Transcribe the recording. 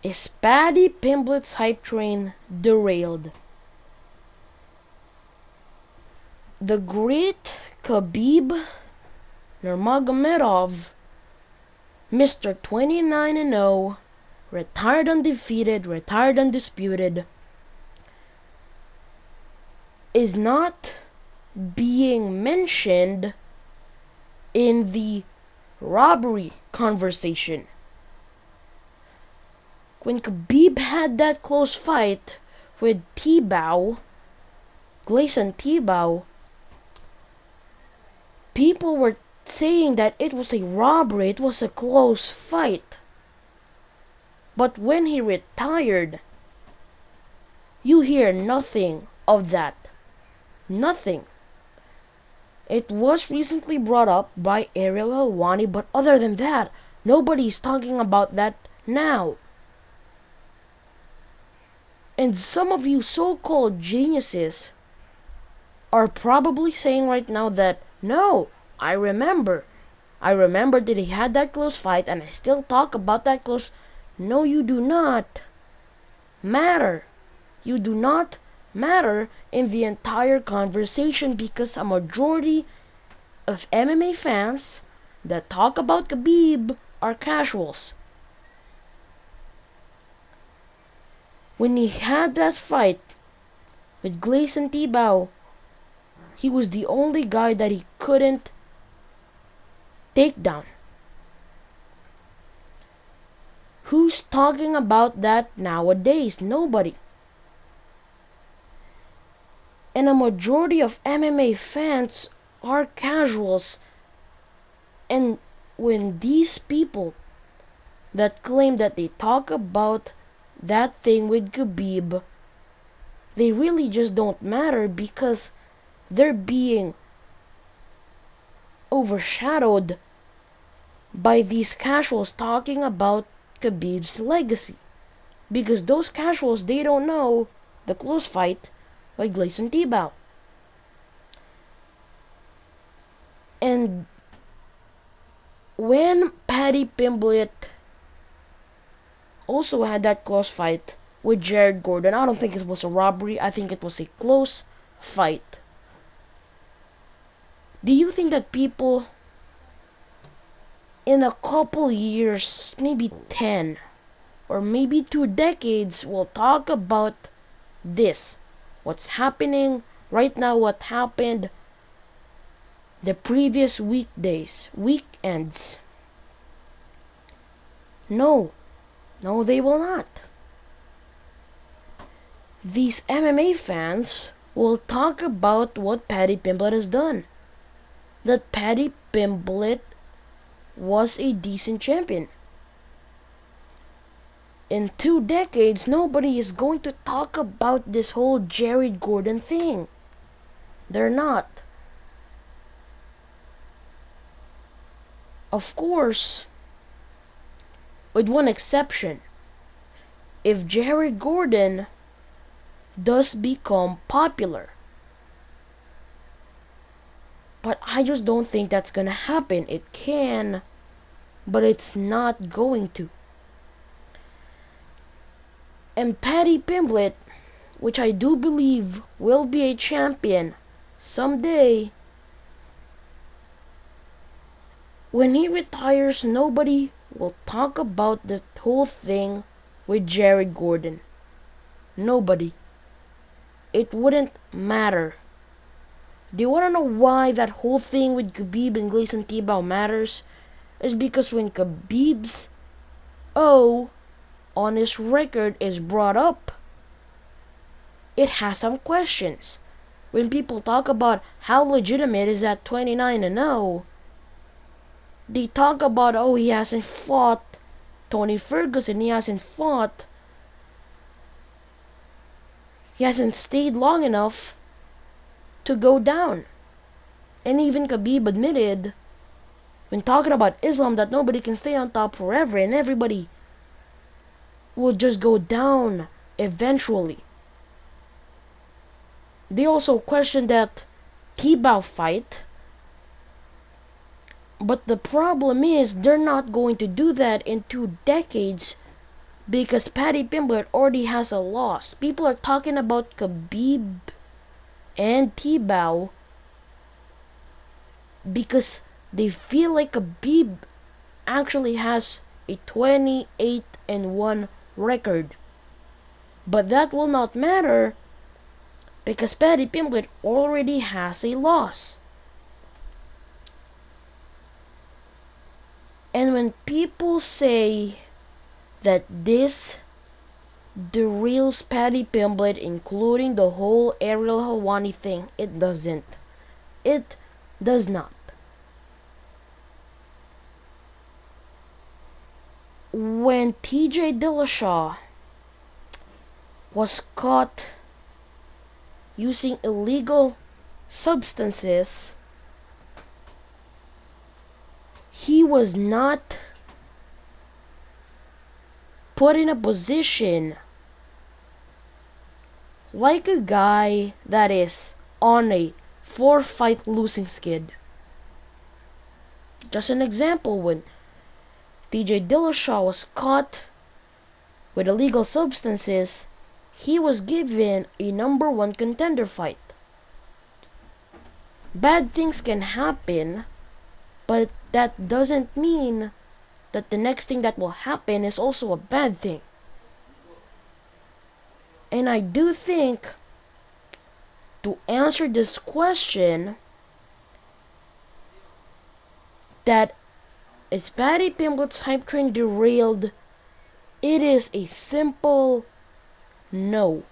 Is Paddy PImblett's hype train derailed? The great Khabib Nurmagomedov, Mr. 29-0, retired undefeated, retired undisputed, is not being mentioned in the robbery conversation. When Khabib had that close fight with Gleison Tibau, people were saying that it was a robbery, it was a close fight. But when he retired, you hear nothing of that. Nothing. It was recently brought up by Ariel Helwani, but other than that, nobody's talking about that now. And some of you so-called geniuses are probably saying right now that, no, I remember that he had that close fight and I still talk about that close. No, you do not matter. You do not matter in the entire conversation, because a majority of MMA fans that talk about Khabib are casuals. When he had that fight with Gleison Tibau, he was the only guy that he couldn't take down. Who's talking about that nowadays? Nobody. And a majority of MMA fans are casuals. And when these people that claim that they talk about that thing with Khabib, they really just don't matter, because they're being overshadowed by these casuals talking about Khabib's legacy. Because those casuals, they don't know the close fight by Gleison Tibau. And when Paddy PImblett also had that close fight with Jared Gordon, I don't think it was a robbery, I think it was a close fight. Do you think that people in a couple years, maybe 10 or maybe 2 decades, will talk about this? What's happening right now, what happened the previous weekends? No, they will not. These MMA fans will talk about what Paddy PImblett has done. That Paddy PImblett was a decent champion. In 2 decades, nobody is going to talk about this whole Jared Gordon thing. They're not. Of course, with one exception. If Jared Gordon does become popular. But I just don't think that's gonna happen. It can, but it's not going to. And Paddy PImblett, which I do believe will be a champion someday, when he retires, nobody will talk about the whole thing with Jared Gordon. Nobody. It wouldn't matter. Do you want to know why that whole thing with Khabib and Gleison Tibau matters? It's because when Khabib's O on his record is brought up, it has some questions. When people talk about how legitimate is that 29-0, they talk about, oh, he hasn't fought Tony Ferguson, he hasn't stayed long enough to go down. And even Khabib admitted, when talking about Islam, that nobody can stay on top forever and everybody will just go down eventually. They also questioned that Tibau fight, but the problem is they're not going to do that in 2 decades, because Paddy PImblett already has a loss. People are talking about Khabib and T-Bow because they feel like Khabib actually has a 28-1 record. But that will not matter because Paddy PImblett already has a loss. And when people say that this derails Paddy PImblett, including the whole Ariel Helwani thing, it doesn't. It does not. When TJ Dillashaw was caught using illegal substances, he was not put in a position like a guy that is on a 4-fight losing skid. Just an example, when TJ Dillashaw was caught with illegal substances, he was given a #1 contender fight. Bad things can happen, but that doesn't mean that the next thing that will happen is also a bad thing. And I do think, to answer this question, that is Paddy PImblett's hype train derailed? It is a simple no.